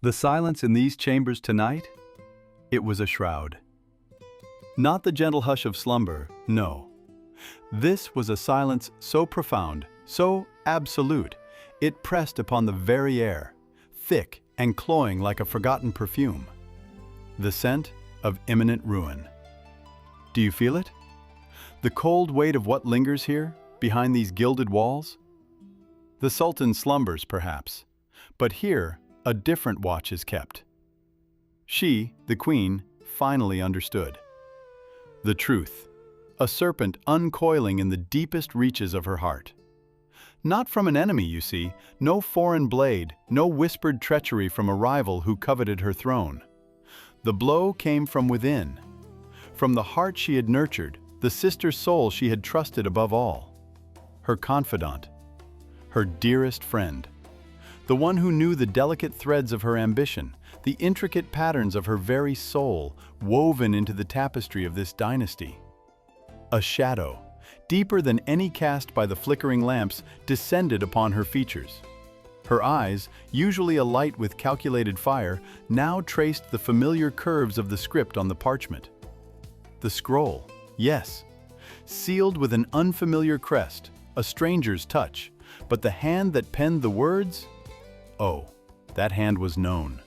The silence in these chambers tonight? It was a shroud. Not the gentle hush of slumber, no. This was a silence so profound, so absolute, it pressed upon the very air, thick and cloying like a forgotten perfume. The scent of imminent ruin. Do you feel it? The cold weight of what lingers here, behind these gilded walls? The Sultan slumbers, perhaps, but here a different watch is kept. She, the queen, finally understood. The truth, a serpent uncoiling in the deepest reaches of her heart. Not from an enemy, you see, no foreign blade, no whispered treachery from a rival who coveted her throne. The blow came from within, from the heart she had nurtured, the sister soul she had trusted above all. Her confidant, her dearest friend, the one who knew the delicate threads of her ambition, the intricate patterns of her very soul, woven into the tapestry of this dynasty. A shadow, deeper than any cast by the flickering lamps, descended upon her features. Her eyes, usually alight with calculated fire, now traced the familiar curves of the script on the parchment. The scroll, yes, sealed with an unfamiliar crest, a stranger's touch, but the hand that penned the words? Oh, that hand was known.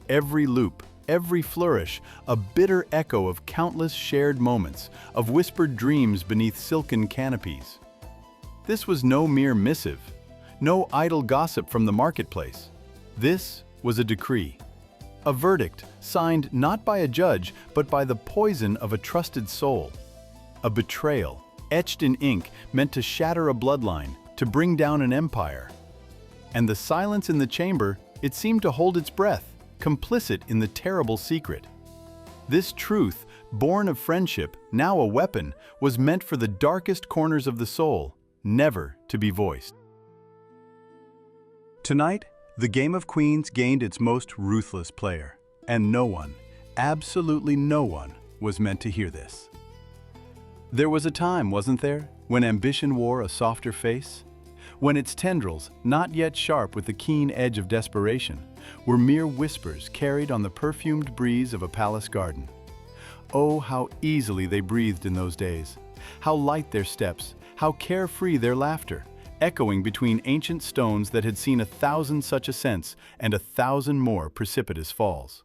Every loop, every flourish, a bitter echo of countless shared moments, of whispered dreams beneath silken canopies. This was no mere missive, no idle gossip from the marketplace. This was a decree, a verdict signed not by a judge, but by the poison of a trusted soul. A betrayal, etched in ink, meant to shatter a bloodline, to bring down an empire. And the silence in the chamber, it seemed to hold its breath, complicit in the terrible secret. This truth, born of friendship, now a weapon, was meant for the darkest corners of the soul, never to be voiced. Tonight, the Game of Queens gained its most ruthless player, and no one, absolutely no one, was meant to hear this. There was a time, wasn't there, when ambition wore a softer face? When its tendrils, not yet sharp with the keen edge of desperation, were mere whispers carried on the perfumed breeze of a palace garden. Oh, how easily they breathed in those days, how light their steps, how carefree their laughter, echoing between ancient stones that had seen 1,000 such ascents and 1,000 more precipitous falls.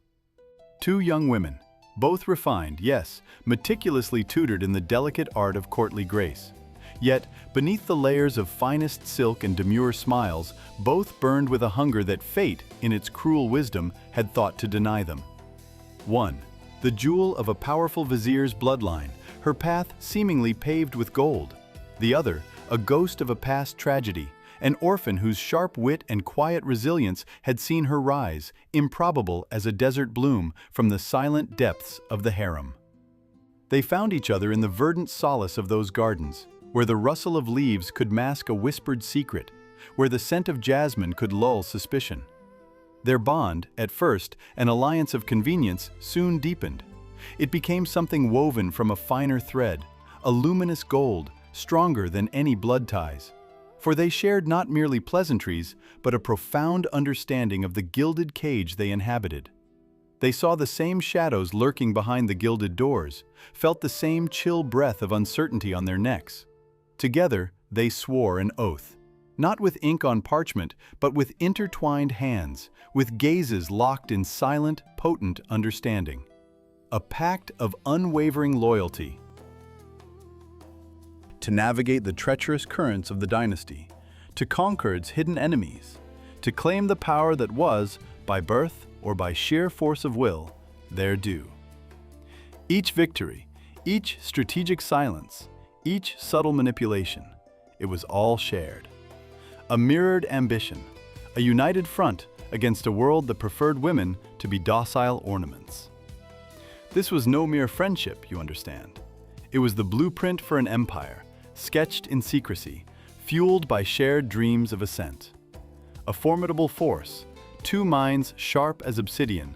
Two young women, both refined, yes, meticulously tutored in the delicate art of courtly grace. Yet, beneath the layers of finest silk and demure smiles, both burned with a hunger that fate, in its cruel wisdom, had thought to deny them. One, the jewel of a powerful vizier's bloodline, her path seemingly paved with gold. The other, a ghost of a past tragedy, an orphan whose sharp wit and quiet resilience had seen her rise, improbable as a desert bloom, from the silent depths of the harem. They found each other in the verdant solace of those gardens, where the rustle of leaves could mask a whispered secret, where the scent of jasmine could lull suspicion. Their bond, at first an alliance of convenience, soon deepened. It became something woven from a finer thread, a luminous gold, stronger than any blood ties. For they shared not merely pleasantries, but a profound understanding of the gilded cage they inhabited. They saw the same shadows lurking behind the gilded doors, felt the same chill breath of uncertainty on their necks. Together, they swore an oath, not with ink on parchment, but with intertwined hands, with gazes locked in silent, potent understanding. A pact of unwavering loyalty. To navigate the treacherous currents of the dynasty, to conquer its hidden enemies, to claim the power that was, by birth or by sheer force of will, their due. Each victory, each strategic silence, each subtle manipulation, it was all shared. A mirrored ambition, a united front against a world that preferred women to be docile ornaments. This was no mere friendship, you understand. It was the blueprint for an empire, sketched in secrecy, fueled by shared dreams of ascent. A formidable force, two minds sharp as obsidian,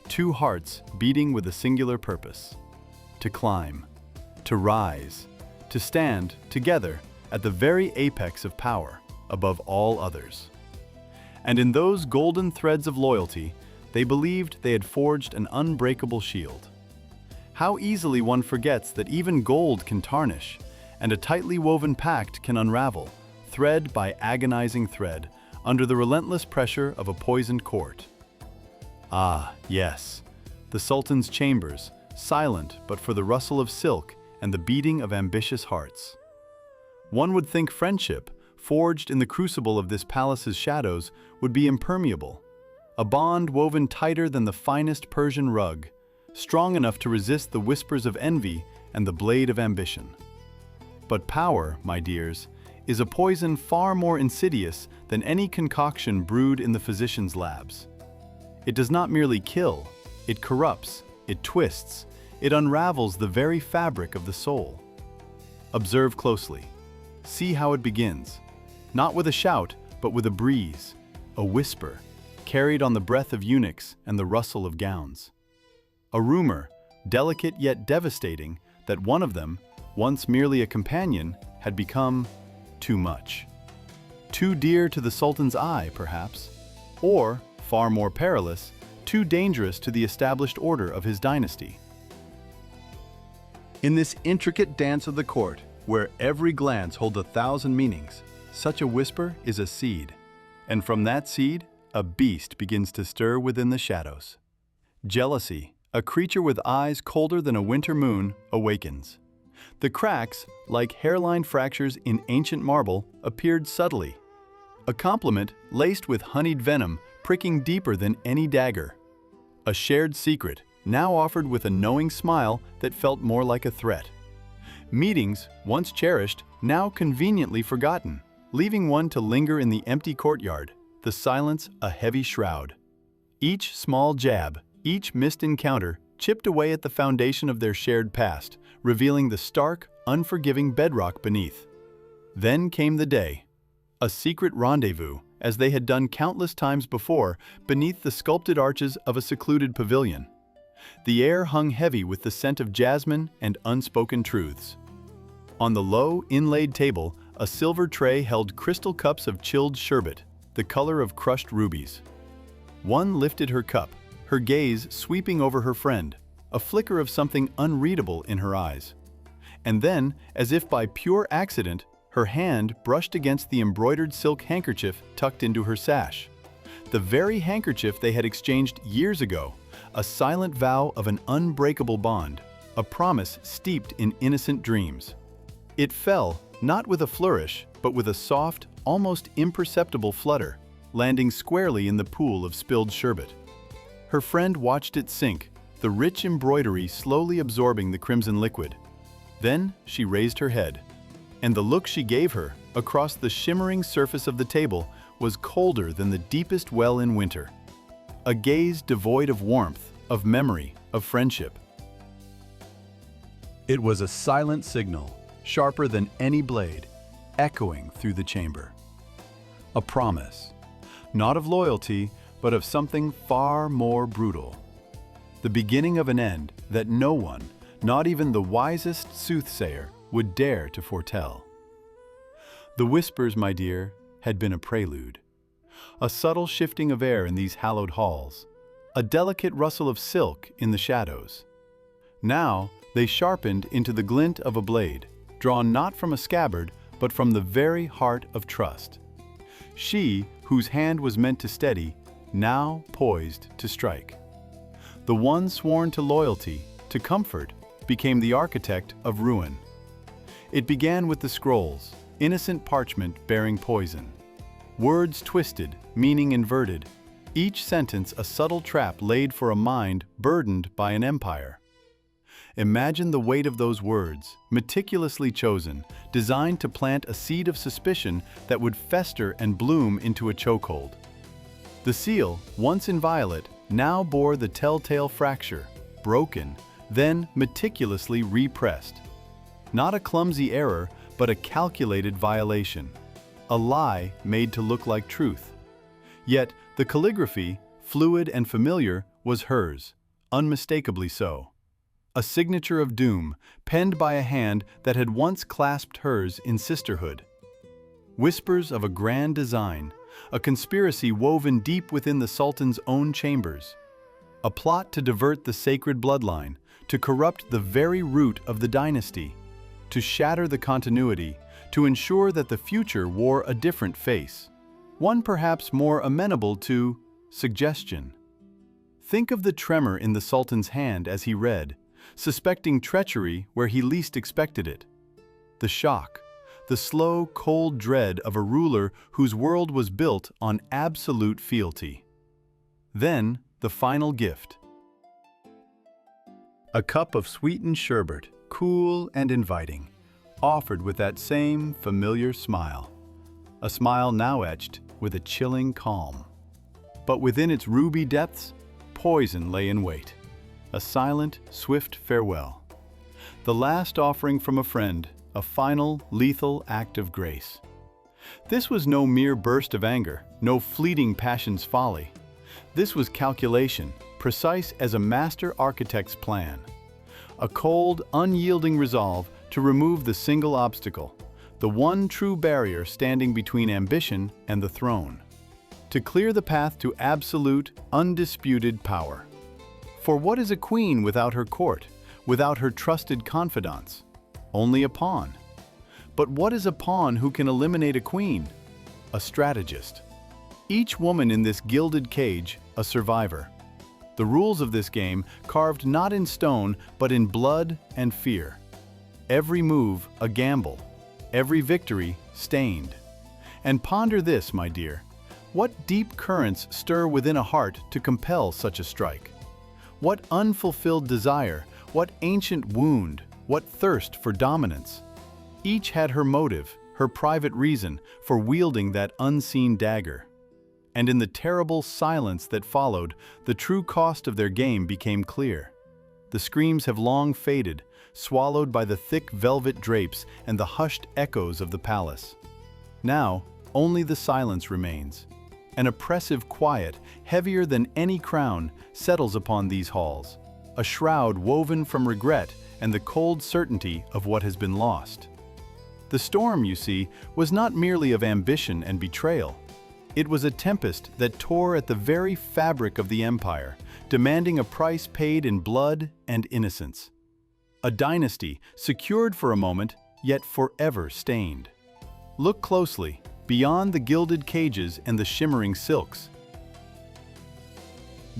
two hearts beating with a singular purpose: to climb, to rise, to stand together at the very apex of power, above all others. And in those golden threads of loyalty, they believed they had forged an unbreakable shield. How easily one forgets that even gold can tarnish, and a tightly woven pact can unravel, thread by agonizing thread, under the relentless pressure of a poisoned court. Ah, yes, the Sultan's chambers, silent but for the rustle of silk and the beating of ambitious hearts. One would think friendship, forged in the crucible of this palace's shadows, would be impermeable, a bond woven tighter than the finest Persian rug, strong enough to resist the whispers of envy and the blade of ambition. But power, my dears, is a poison far more insidious than any concoction brewed in the physician's labs. It does not merely kill, it corrupts, it twists, it unravels the very fabric of the soul. Observe closely. See how it begins, not with a shout, but with a breeze, a whisper, carried on the breath of eunuchs and the rustle of gowns. A rumor, delicate yet devastating, that one of them, once merely a companion, had become too much. Too dear to the Sultan's eye, perhaps, or, far more perilous, too dangerous to the established order of his dynasty. In this intricate dance of the court, where every glance holds 1,000 meanings, such a whisper is a seed, and from that seed, a beast begins to stir within the shadows. Jealousy, a creature with eyes colder than a winter moon, awakens. The cracks, like hairline fractures in ancient marble, appeared subtly. A compliment laced with honeyed venom, pricking deeper than any dagger. A shared secret, now offered with a knowing smile that felt more like a threat. Meetings, once cherished, now conveniently forgotten, leaving one to linger in the empty courtyard, the silence a heavy shroud. Each small jab, each missed encounter, chipped away at the foundation of their shared past, revealing the stark, unforgiving bedrock beneath. Then came the day. A secret rendezvous, as they had done countless times before, beneath the sculpted arches of a secluded pavilion. The air hung heavy with the scent of jasmine and unspoken truths. On the low, inlaid table, a silver tray held crystal cups of chilled sherbet, the color of crushed rubies. One lifted her cup, her gaze sweeping over her friend, a flicker of something unreadable in her eyes. And then, as if by pure accident, her hand brushed against the embroidered silk handkerchief tucked into her sash. The very handkerchief they had exchanged years ago, a silent vow of an unbreakable bond, a promise steeped in innocent dreams. It fell, not with a flourish, but with a soft, almost imperceptible flutter, landing squarely in the pool of spilled sherbet. Her friend watched it sink, the rich embroidery slowly absorbing the crimson liquid. Then she raised her head, and the look she gave her, across the shimmering surface of the table, was colder than the deepest well in winter. A gaze devoid of warmth, of memory, of friendship. It was a silent signal, sharper than any blade, echoing through the chamber. A promise, not of loyalty, but of something far more brutal. The beginning of an end that no one, not even the wisest soothsayer, would dare to foretell. The whispers, my dear, had been a prelude. A subtle shifting of air in these hallowed halls, a delicate rustle of silk in the shadows. Now they sharpened into the glint of a blade, drawn not from a scabbard, but from the very heart of trust. She, whose hand was meant to steady, now poised to strike. The one sworn to loyalty, to comfort, became the architect of ruin. It began with the scrolls, innocent parchment bearing poison. Words twisted, meaning inverted, each sentence a subtle trap laid for a mind burdened by an empire. Imagine the weight of those words, meticulously chosen, designed to plant a seed of suspicion that would fester and bloom into a chokehold. The seal, once inviolate, now bore the telltale fracture, broken, then meticulously repressed. Not a clumsy error, but a calculated violation. A lie made to look like truth. Yet the calligraphy, fluid and familiar, was hers, unmistakably so. A signature of doom, penned by a hand that had once clasped hers in sisterhood. Whispers of a grand design, a conspiracy woven deep within the Sultan's own chambers, a plot to divert the sacred bloodline, to corrupt the very root of the dynasty, to shatter the continuity, to ensure that the future wore a different face, one perhaps more amenable to suggestion. Think of the tremor in the Sultan's hand as he read, suspecting treachery where he least expected it. The shock, the slow, cold dread of a ruler whose world was built on absolute fealty. Then, the final gift. A cup of sweetened sherbet, cool and inviting, offered with that same familiar smile. A smile now etched with a chilling calm. But within its ruby depths, poison lay in wait. A silent, swift farewell. The last offering from a friend, a final, lethal act of grace. This was no mere burst of anger, no fleeting passion's folly. This was calculation, precise as a master architect's plan. A cold, unyielding resolve to remove the single obstacle, the one true barrier standing between ambition and the throne. To clear the path to absolute, undisputed power. For what is a queen without her court, without her trusted confidants? Only a pawn. But what is a pawn who can eliminate a queen? A strategist. Each woman in this gilded cage, a survivor. The rules of this game carved not in stone, but in blood and fear. Every move a gamble, every victory stained. And ponder this, my dear. What deep currents stir within a heart to compel such a strike? What unfulfilled desire, what ancient wound, what thirst for dominance? Each had her motive, her private reason for wielding that unseen dagger. And in the terrible silence that followed, the true cost of their game became clear. The screams have long faded, swallowed by the thick velvet drapes and the hushed echoes of the palace. Now, only the silence remains. An oppressive quiet, heavier than any crown, settles upon these halls, a shroud woven from regret and the cold certainty of what has been lost. The storm, you see, was not merely of ambition and betrayal. It was a tempest that tore at the very fabric of the empire, demanding a price paid in blood and innocence. A dynasty secured for a moment, yet forever stained. Look closely, beyond the gilded cages and the shimmering silks.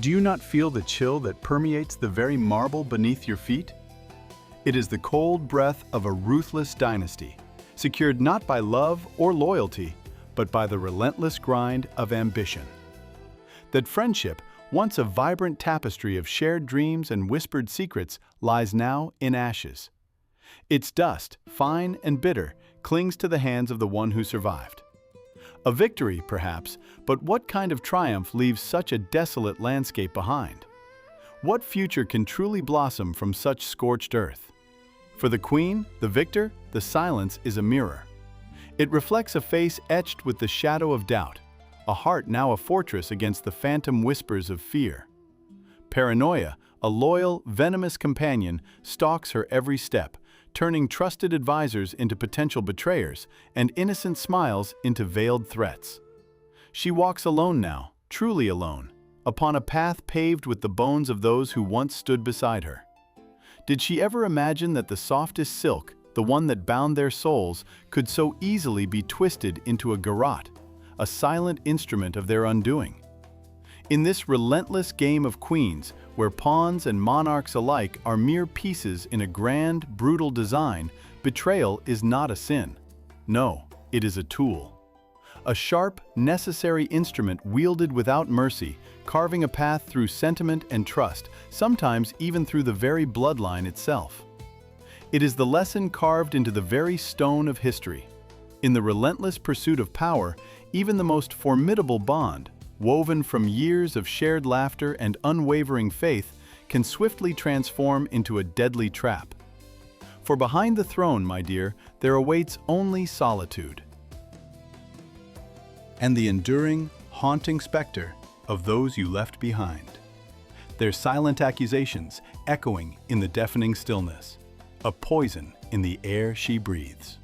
Do you not feel the chill that permeates the very marble beneath your feet? It is the cold breath of a ruthless dynasty, secured not by love or loyalty, but by the relentless grind of ambition. That friendship, once a vibrant tapestry of shared dreams and whispered secrets, lies now in ashes. Its dust, fine and bitter, clings to the hands of the one who survived. A victory, perhaps, but what kind of triumph leaves such a desolate landscape behind? What future can truly blossom from such scorched earth? For the queen, the victor, the silence is a mirror. It reflects a face etched with the shadow of doubt, a heart now a fortress against the phantom whispers of fear. Paranoia, a loyal, venomous companion, stalks her every step, turning trusted advisors into potential betrayers and innocent smiles into veiled threats. She walks alone now, truly alone, upon a path paved with the bones of those who once stood beside her. Did she ever imagine that the softest silk, the one that bound their souls, could so easily be twisted into a garrote, a silent instrument of their undoing? In this relentless game of queens, where pawns and monarchs alike are mere pieces in a grand, brutal design, betrayal is not a sin. No, it is a tool. A sharp, necessary instrument wielded without mercy, carving a path through sentiment and trust, sometimes even through the very bloodline itself. It is the lesson carved into the very stone of history. In the relentless pursuit of power, even the most formidable bond, woven from years of shared laughter and unwavering faith, can swiftly transform into a deadly trap. For behind the throne, my dear, there awaits only solitude. And the enduring, haunting specter of those you left behind. Their silent accusations echoing in the deafening stillness, a poison in the air she breathes.